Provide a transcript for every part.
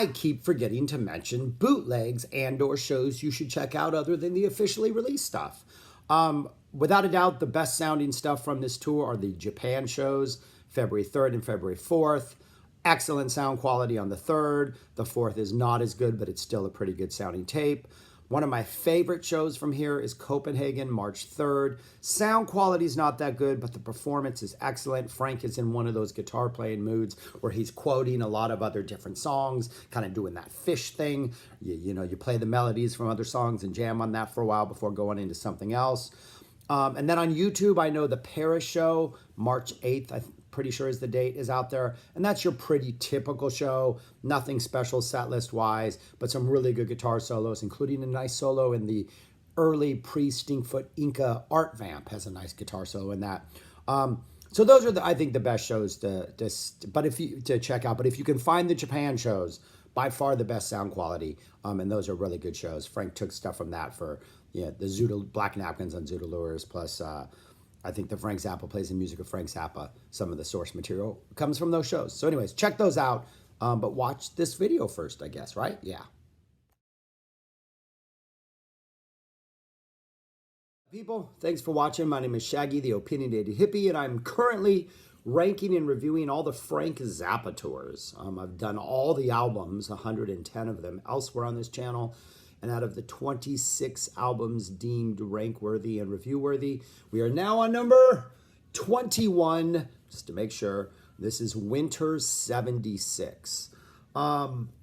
I keep forgetting to mention bootlegs and or shows you should check out other than the officially released stuff. Without a doubt, the best sounding stuff from this tour are the Japan shows, February 3rd and February 4th. Excellent sound quality on the 3rd. The 4th is not as good, but it's still a pretty good sounding tape. One of my favorite shows from here is Copenhagen, March 3rd. Sound quality is not that good, but the performance is excellent. Frank is in one of those guitar playing moods where he's quoting a lot of other different songs, kind of doing that fish thing. You play the melodies from other songs and jam on that for a while before going into something else. And then on YouTube, I know the Paris show, March 8th, I'm pretty sure is the date, is out there. And that's your pretty typical show. Nothing special set list wise, but some really good guitar solos, including a nice solo in the early pre-Stinkfoot Inca Art Vamp has a nice guitar solo in that. So those are, I think, the best shows to check out. But if you can find the Japan shows, by far the best sound quality, and those are really good shows. Frank took stuff from that for the Zoodle Black Napkins on Zoodle Lures, plus I think the Frank Zappa plays the music of Frank Zappa. Some of the source material comes from those shows. So anyways, check those out, but watch this video first, I guess, right? Yeah. People, thanks for watching. My name is Shaggy, the Opinionated Hippie, and I'm currently ranking and reviewing all the Frank Zappa tours. I've done all the albums, 110 of them, elsewhere on this channel. And out of the 26 albums deemed rank-worthy and review-worthy, we are now on number 21, just to make sure. This is Winter 76.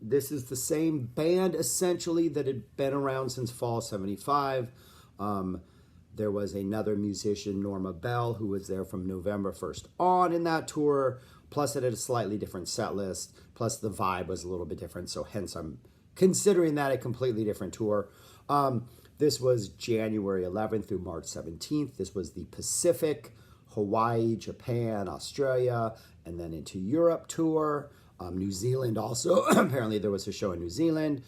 This is the same band, essentially, that had been around since Fall 75. There was another musician, Norma Bell, who was there from November 1st on in that tour. Plus, it had a slightly different set list. Plus, the vibe was a little bit different. So, hence, I'm considering that a completely different tour. This was January 11th through March 17th. This was the Pacific, Hawaii, Japan, Australia, and then into Europe tour. New Zealand also. Apparently, there was a show in New Zealand.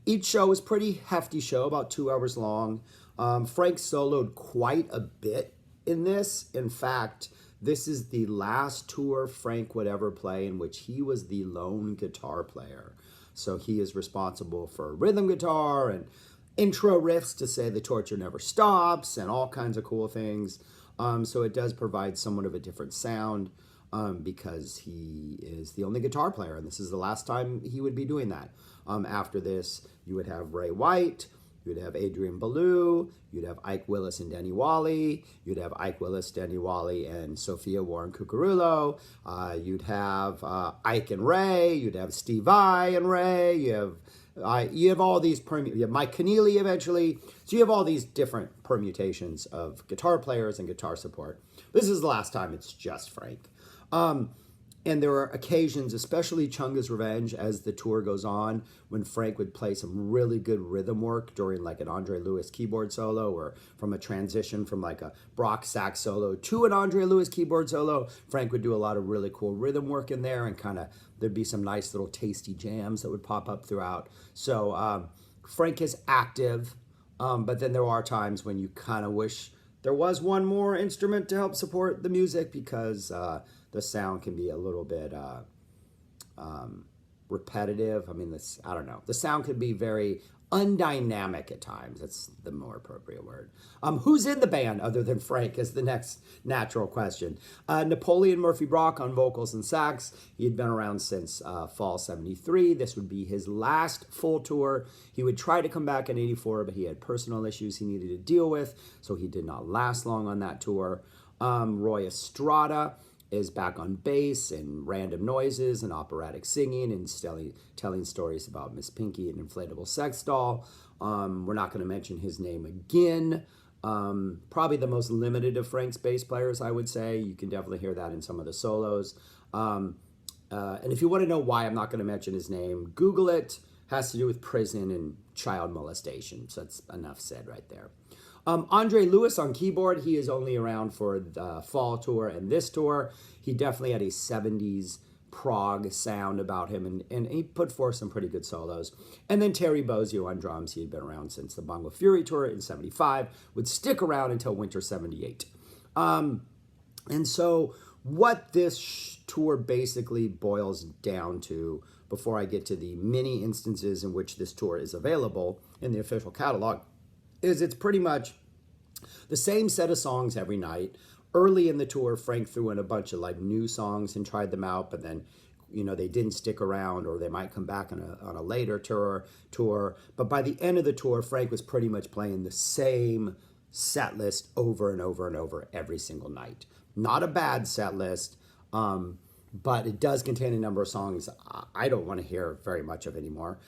Each show was pretty hefty show, about 2 hours long. Frank soloed quite a bit in this. In fact, this is the last tour Frank would ever play in which he was the lone guitar player. So he is responsible for rhythm guitar and intro riffs to say the torture never stops and all kinds of cool things. So it does provide somewhat of a different sound because he is the only guitar player, and this is the last time he would be doing that. After this, you would have Ray White, you'd have Adrian Belew, you'd have Ike Willis and Denny Wally, you'd have Ike Willis, Denny Wally, and Sophia Warren Cucurullo, you'd have Ike and Ray, you'd have Steve Vai and Ray, you have all these, you have Mike Keneally eventually, so you have all these different permutations of guitar players and guitar support. This is the last time it's just Frank. And there are occasions, especially Chunga's Revenge, as the tour goes on, when Frank would play some really good rhythm work during like an Andre Lewis keyboard solo, or from a transition from like a Brock sax solo to an Andre Lewis keyboard solo. Frank would do a lot of really cool rhythm work in there, and kind of there'd be some nice little tasty jams that would pop up throughout. So Frank is active, but then there are times when you kind of wish there was one more instrument to help support the music, because the sound can be a little bit repetitive. I mean, I don't know. The sound can be very undynamic at times. That's the more appropriate word. Who's in the band other than Frank is the next natural question. Napoleon Murphy Brock on vocals and sax. He had been around since fall 73. This would be his last full tour. He would try to come back in 84, but he had personal issues he needed to deal with, so he did not last long on that tour. Roy Estrada is back on bass and random noises and operatic singing and telling stories about Miss Pinky and inflatable sex doll. We're not going to mention his name again. Probably the most limited of Frank's bass players, I would say. You can definitely hear that in some of the solos. And if you want to know why I'm not going to mention his name, Google it. Has to do with prison and child molestation. So that's enough said right there. Andre Lewis on keyboard. He is only around for the fall tour and this tour. He definitely had a 70s prog sound about him, and he put forth some pretty good solos. And then Terry Bozzio on drums. He had been around since the Bongo Fury tour in 75, would stick around until winter 78. And so what this tour basically boils down to, before I get to the many instances in which this tour is available in the official catalog, is it's pretty much the same set of songs every night. Early in the tour, Frank threw in a bunch of like new songs and tried them out, but then, you know, they didn't stick around, or they might come back on a later tour. But by the end of the tour, Frank was pretty much playing the same set list over and over and over every single night. Not a bad set list, but it does contain a number of songs I don't want to hear very much of anymore.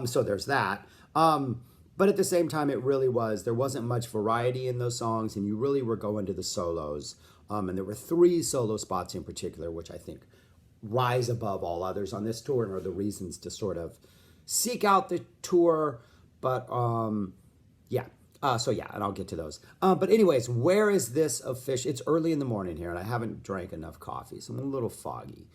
So there's that. But at the same time, there wasn't much variety in those songs, and you really were going to the solos. And there were 3 solo spots in particular, which I think rise above all others on this tour and are the reasons to sort of seek out the tour. But yeah. And I'll get to those. But anyways, where is this official? It's early in the morning here, and I haven't drank enough coffee, so I'm a little foggy.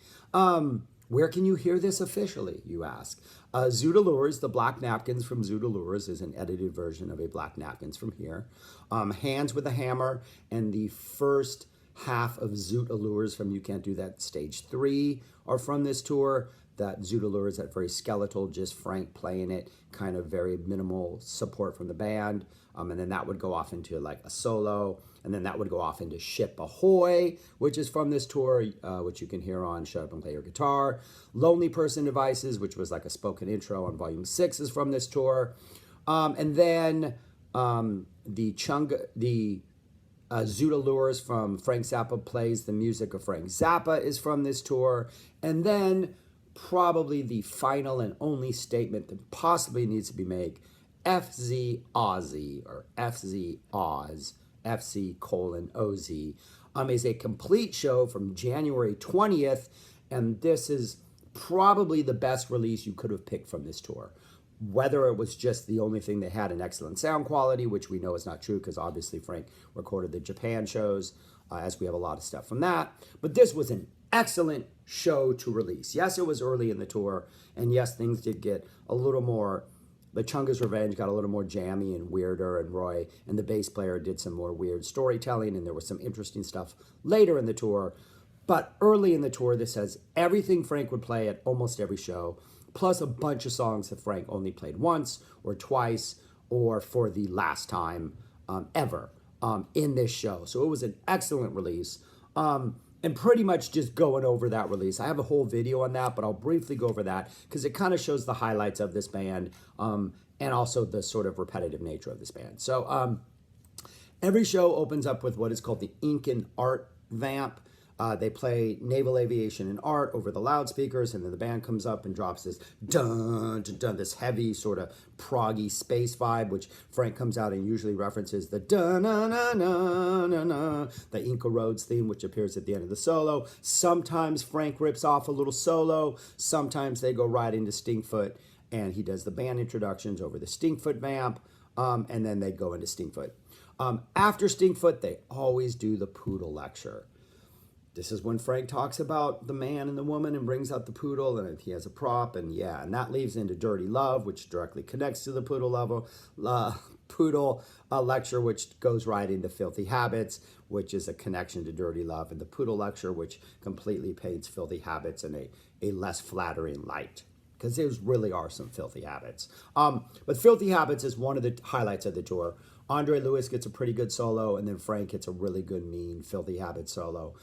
Where can you hear this officially, you ask? Zoot-Allures, the Black Napkins from Zoot-Allures is an edited version of a Black Napkins from here. Hands with a Hammer and the first half of Zoot-Allures from You Can't Do That Stage 3 are from this tour. That Zoot-Allures, that very skeletal, just Frank playing it, kind of very minimal support from the band. And then that would go off into like a solo, and then that would go off into Ship Ahoy, which is from this tour, which you can hear on Shut Up and Play Your Guitar. Lonely Person Devices, which was like a spoken intro on Volume 6, is from this tour. And then the Zoot-Allures from Frank Zappa Plays the Music of Frank Zappa is from this tour. And then probably the final and only statement that possibly needs to be made, FZ Ozzy, or FZ Oz, FC:OZ, is a complete show from January 20th, and this is probably the best release you could have picked from this tour. Whether it was just the only thing that had an excellent sound quality, which we know is not true because obviously Frank recorded the Japan shows, as we have a lot of stuff from that. But this was an excellent show to release. Yes, it was early in the tour, and yes, things did get a little more. The Chunga's Revenge got a little more jammy and weirder, and Roy and the bass player did some more weird storytelling, and there was some interesting stuff later in the tour. But early in the tour, this has everything Frank would play at almost every show, plus a bunch of songs that Frank only played once or twice or for the last time ever in this show. So it was an excellent release. And pretty much just going over that release. I have a whole video on that, but I'll briefly go over that because it kind of shows the highlights of this band and also the sort of repetitive nature of this band. So every show opens up with what is called the Ink and Art Vamp. They play Naval Aviation and Art over the loudspeakers, and then the band comes up and drops this dun, dun, dun, this heavy sort of proggy space vibe, which Frank comes out and usually references the dun na na na na na, the Inca Roads theme, which appears at the end of the solo. Sometimes Frank rips off a little solo. Sometimes they go right into Stinkfoot, and he does the band introductions over the Stinkfoot vamp, and then they go into Stinkfoot. After Stinkfoot, they always do the Poodle lecture. This is when Frank talks about the man and the woman and brings out the poodle, and he has a prop, and that leads into Dirty Love, which directly connects to the poodle lecture, which goes right into Filthy Habits, which is a connection to Dirty Love, and the poodle lecture, which completely paints Filthy Habits in a less flattering light, because there really are some filthy habits. But Filthy Habits is one of the highlights of the tour. Andre Lewis gets a pretty good solo, and then Frank gets a really good, mean, Filthy Habits solo.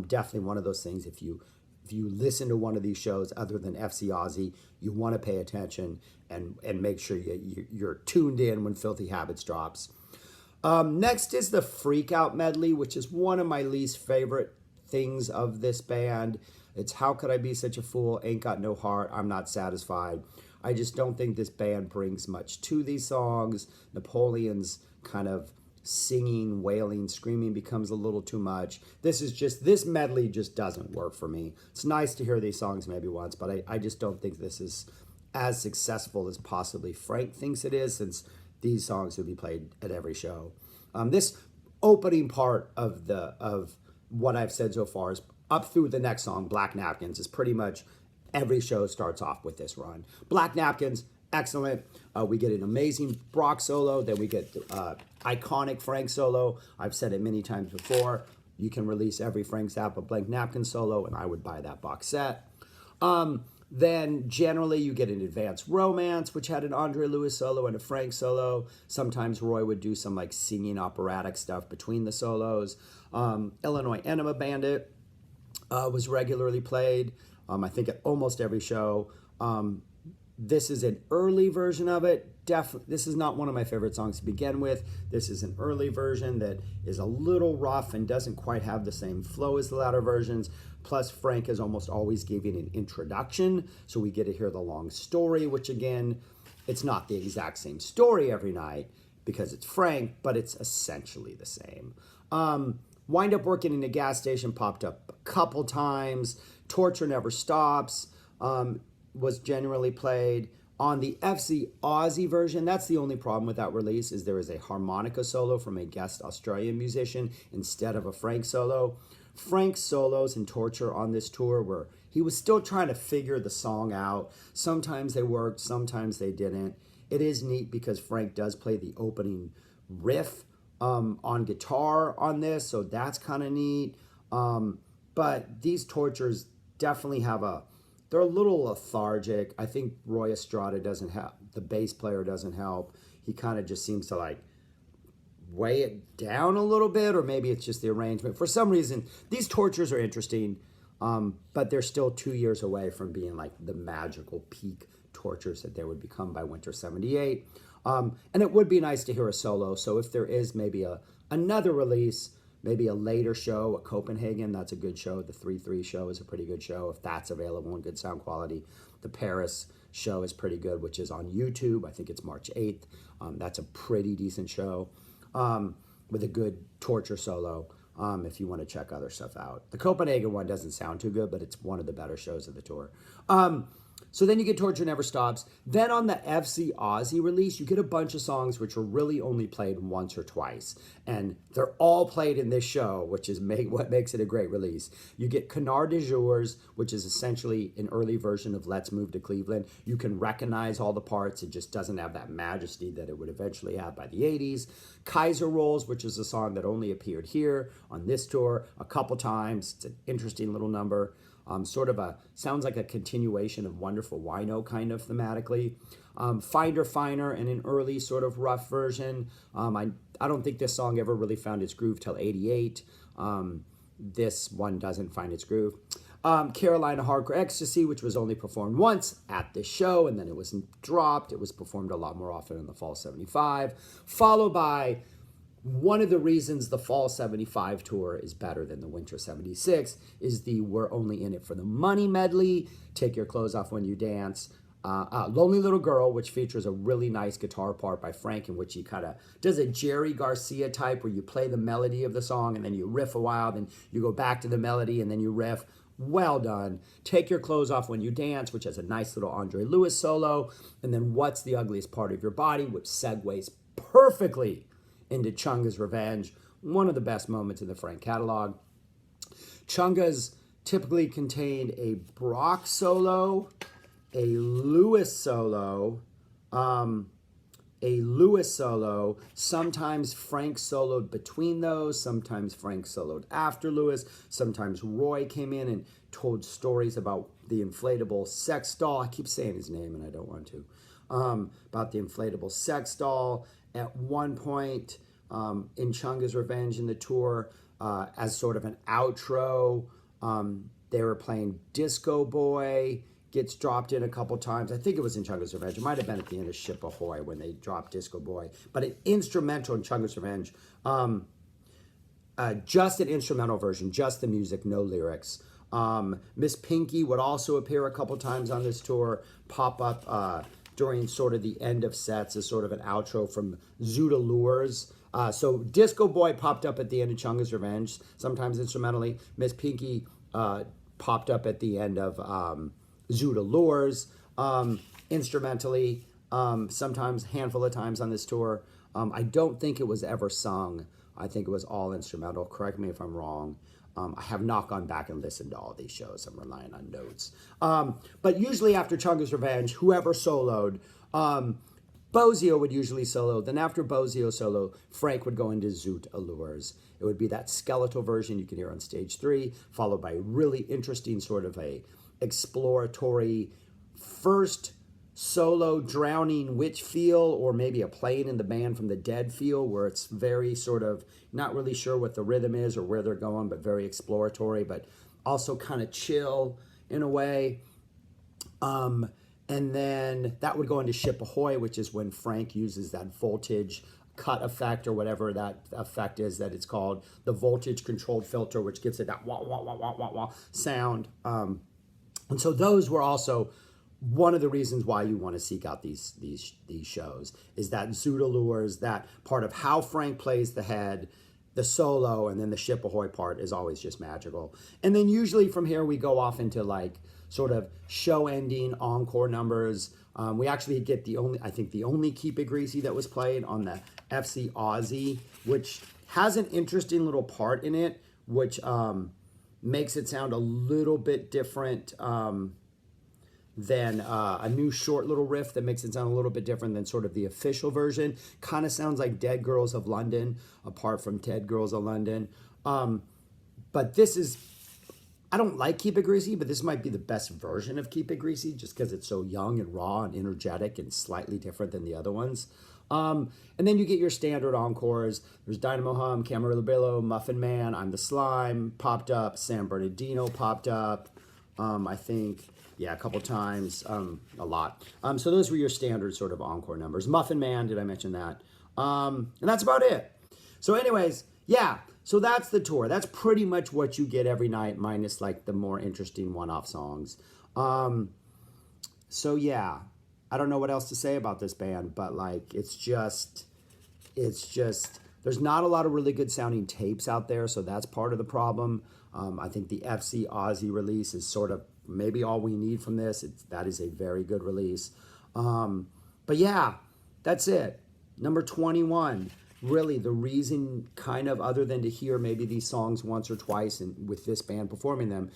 Definitely one of those things, if you listen to one of these shows other than FC Ozzy, you want to pay attention and make sure you're tuned in when Filthy Habits drops. Next is the Freak Out medley, which is one of my least favorite things of this band. It's How Could I Be Such a Fool, Ain't Got No Heart, I'm Not Satisfied. I just don't think this band brings much to these songs. Napoleon's kind of singing, wailing, screaming becomes a little too much. This medley just doesn't work for me. It's nice to hear these songs maybe once, but I just don't think this is as successful as possibly Frank thinks it is, since these songs would be played at every show. This opening part of what I've said so far is up through the next song, Black Napkins, is pretty much every show starts off with this run. Black Napkins, excellent. We get an amazing Brock solo. Then we get iconic Frank solo. I've said it many times before. you can release every Frank Zappa Blank Napkin solo, and I would buy that box set. Then generally you get an Advanced Romance, which had an Andre Lewis solo and a Frank solo. Sometimes Roy would do some like singing operatic stuff between the solos. Illinois Enema Bandit was regularly played, I think at almost every show. This is an early version of it. This is not one of my favorite songs to begin with. This is an early version that is a little rough and doesn't quite have the same flow as the latter versions. Plus, Frank is almost always giving an introduction, so we get to hear the long story, which again, it's not the exact same story every night because it's Frank, but it's essentially the same. Wind Up Working in a Gas Station popped up a couple times. Torture Never Stops was generally played. On the FC Aussie version, that's the only problem with that release, is there is a harmonica solo from a guest Australian musician instead of a Frank solo. Frank's solos in Torture on this tour were, he was still trying to figure the song out. Sometimes they worked, sometimes they didn't. It is neat because Frank does play the opening riff on guitar on this, so that's kind of neat. But these Tortures definitely have they're a little lethargic. I think Roy Estrada doesn't help. The bass player doesn't help. He kind of just seems to like weigh it down a little bit, or maybe it's just the arrangement. For some reason, these Tortures are interesting, but they're still 2 years away from being like the magical peak Tortures that they would become by winter 78. And it would be nice to hear a solo. So if there is maybe another release, maybe a later show, a Copenhagen, that's a good show. The 3-3 show is a pretty good show if that's available in good sound quality. The Paris show is pretty good, which is on YouTube. I think it's March 8th. That's a pretty decent show with a good Torture solo if you want to check other stuff out. The Copenhagen one doesn't sound too good, but it's one of the better shows of the tour. So then you get Torture Never Stops. Then on the FC Aussie release, you get a bunch of songs which are really only played once or twice. And they're all played in this show, which is what makes it a great release. You get Canard de Jours, which is essentially an early version of Let's Move to Cleveland. You can recognize all the parts. It just doesn't have that majesty that it would eventually have by the 80s. Kaiser Rolls, which is a song that only appeared here on this tour a couple times. It's an interesting little number. Sounds like a continuation of Wonderful Wino kind of thematically. Finder Finer in an early sort of rough version. I don't think this song ever really found its groove till 88. This one doesn't find its groove. Carolina Hardcore Ecstasy, which was only performed once at this show, and then it was dropped. It was performed a lot more often in the fall 75. Followed by one of the reasons the fall 75 tour is better than the winter 76 is the We're Only In It for the Money medley, Take Your Clothes Off When You Dance, Lonely Little Girl, which features a really nice guitar part by Frank in which he kind of does a Jerry Garcia type where you play the melody of the song and then you riff a while, then you go back to the melody and then you riff. Well done. Take Your Clothes Off When You Dance, which has a nice little Andre Lewis solo, and then What's the Ugliest Part of Your Body, which segues perfectly into Chunga's Revenge, one of the best moments in the Frank catalog. Chunga's typically contained a Brock solo, a Lewis solo, sometimes Frank soloed between those, sometimes Frank soloed after Lewis, sometimes Roy came in and told stories about the inflatable sex doll. I keep saying his name and I don't want to. About the inflatable sex doll. At one point in Chunga's Revenge in the tour, as sort of an outro, they were playing Disco Boy, gets dropped in a couple times. I think it was in Chunga's Revenge. It might have been at the end of Ship Ahoy when they dropped Disco Boy. But an instrumental in Chunga's Revenge. Just an instrumental version, just the music, no lyrics. Miss Pinky would also appear a couple times on this tour, pop up during sort of the end of sets as sort of an outro from Zoot Allures. So Disco Boy popped up at the end of Chunga's Revenge, sometimes instrumentally. Miss Pinky popped up at the end of Zoot Allures, instrumentally, sometimes handful of times on this tour. I don't think it was ever sung. I think it was all instrumental. Correct me if I'm wrong. I have not gone back and listened to all these shows. I'm relying on notes. But usually after Chunga's Revenge, whoever soloed, Bozio would usually solo. Then after Bozio solo, Frank would go into Zoot Allures. It would be that skeletal version you can hear on stage 3, followed by a really interesting sort of a exploratory first solo drowning witch feel, or maybe a playing in the band from the dead feel, where it's very sort of not really sure what the rhythm is or where they're going, but very exploratory, but also kind of chill in a way. And then that would go into Ship Ahoy, which is when Frank uses that voltage cut effect, or whatever that effect is that it's called, the voltage controlled filter, which gives it that wah, wah, wah, wah, wah, wah sound. And so those were also one of the reasons why you want to seek out these shows, is that Zoot Allures, that part of how Frank plays the head, the solo, and then the Ship Ahoy part is always just magical. And then usually from here we go off into like sort of show ending encore numbers. We actually get the only Keep It Greasy that was played on the FC Aussie, which has an interesting little part in it, which makes it sound a little bit different than a new short little riff that makes it sound a little bit different than sort of the official version. Kind of sounds like Dead Girls of London, apart from Dead Girls of London. But this is, I don't like Keep It Greasy, but this might be the best version of Keep It Greasy, just because it's so young and raw and energetic and slightly different than the other ones. And then you get your standard encores. There's Dynamo Hum, Camarillo, Muffin Man, I'm the Slime popped up, San Bernardino popped up, I think, yeah, a couple times, a lot. So those were your standard sort of encore numbers. Muffin Man, did I mention that? And that's about it. So anyways, yeah, so that's the tour. That's pretty much what you get every night, minus like the more interesting one-off songs. So yeah, I don't know what else to say about this band, but like, it's just, there's not a lot of really good sounding tapes out there, so that's part of the problem. I think the FC Aussie release is sort of maybe all we need from this. That is a very good release. But yeah, that's it. Number 21. Really, the reason, kind of, other than to hear maybe these songs once or twice and with this band performing them,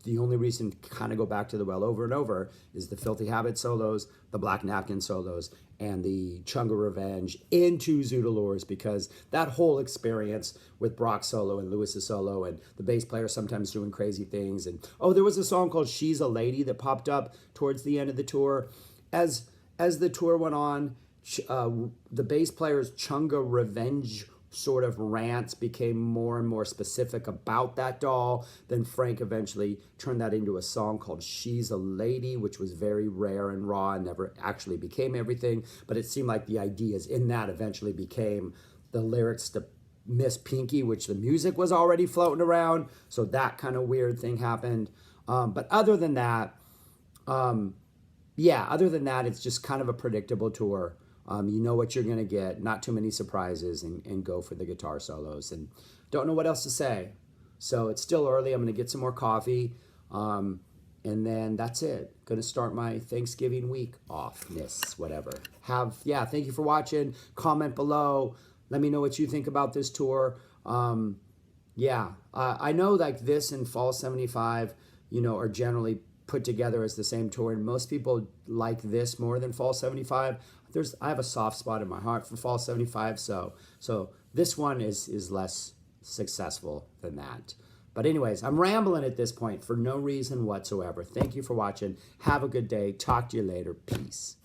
the only reason to kind of go back to the well over and over is the Filthy Habit solos, the Black Napkin solos, and the Chunga Revenge into Zoot Allures, because that whole experience with Brock's solo and Lewis's solo and the bass player sometimes doing crazy things. And oh, there was a song called She's a Lady that popped up towards the end of the tour. As the tour went on, the bass player's Chunga Revenge sort of rants became more and more specific about that doll. Then Frank eventually turned that into a song called She's a Lady, which was very rare and raw and never actually became everything. But it seemed like the ideas in that eventually became the lyrics to Miss Pinky, which the music was already floating around. So that kind of weird thing happened. But other than that, it's just kind of a predictable tour. You know what you're going to get, not too many surprises, and go for the guitar solos. And don't know what else to say. So it's still early. I'm going to get some more coffee. And then that's it. Going to start my Thanksgiving week offness, whatever. Thank you for watching. Comment below. Let me know what you think about this tour. I know like this and Fall 75, are generally put together as the same tour, and most people like this more than Fall 75. I have a soft spot in my heart for Fall 75, so this one is less successful than that. But anyways, I'm rambling at this point for no reason whatsoever. Thank you for watching. Have a good day. Talk to you later. Peace.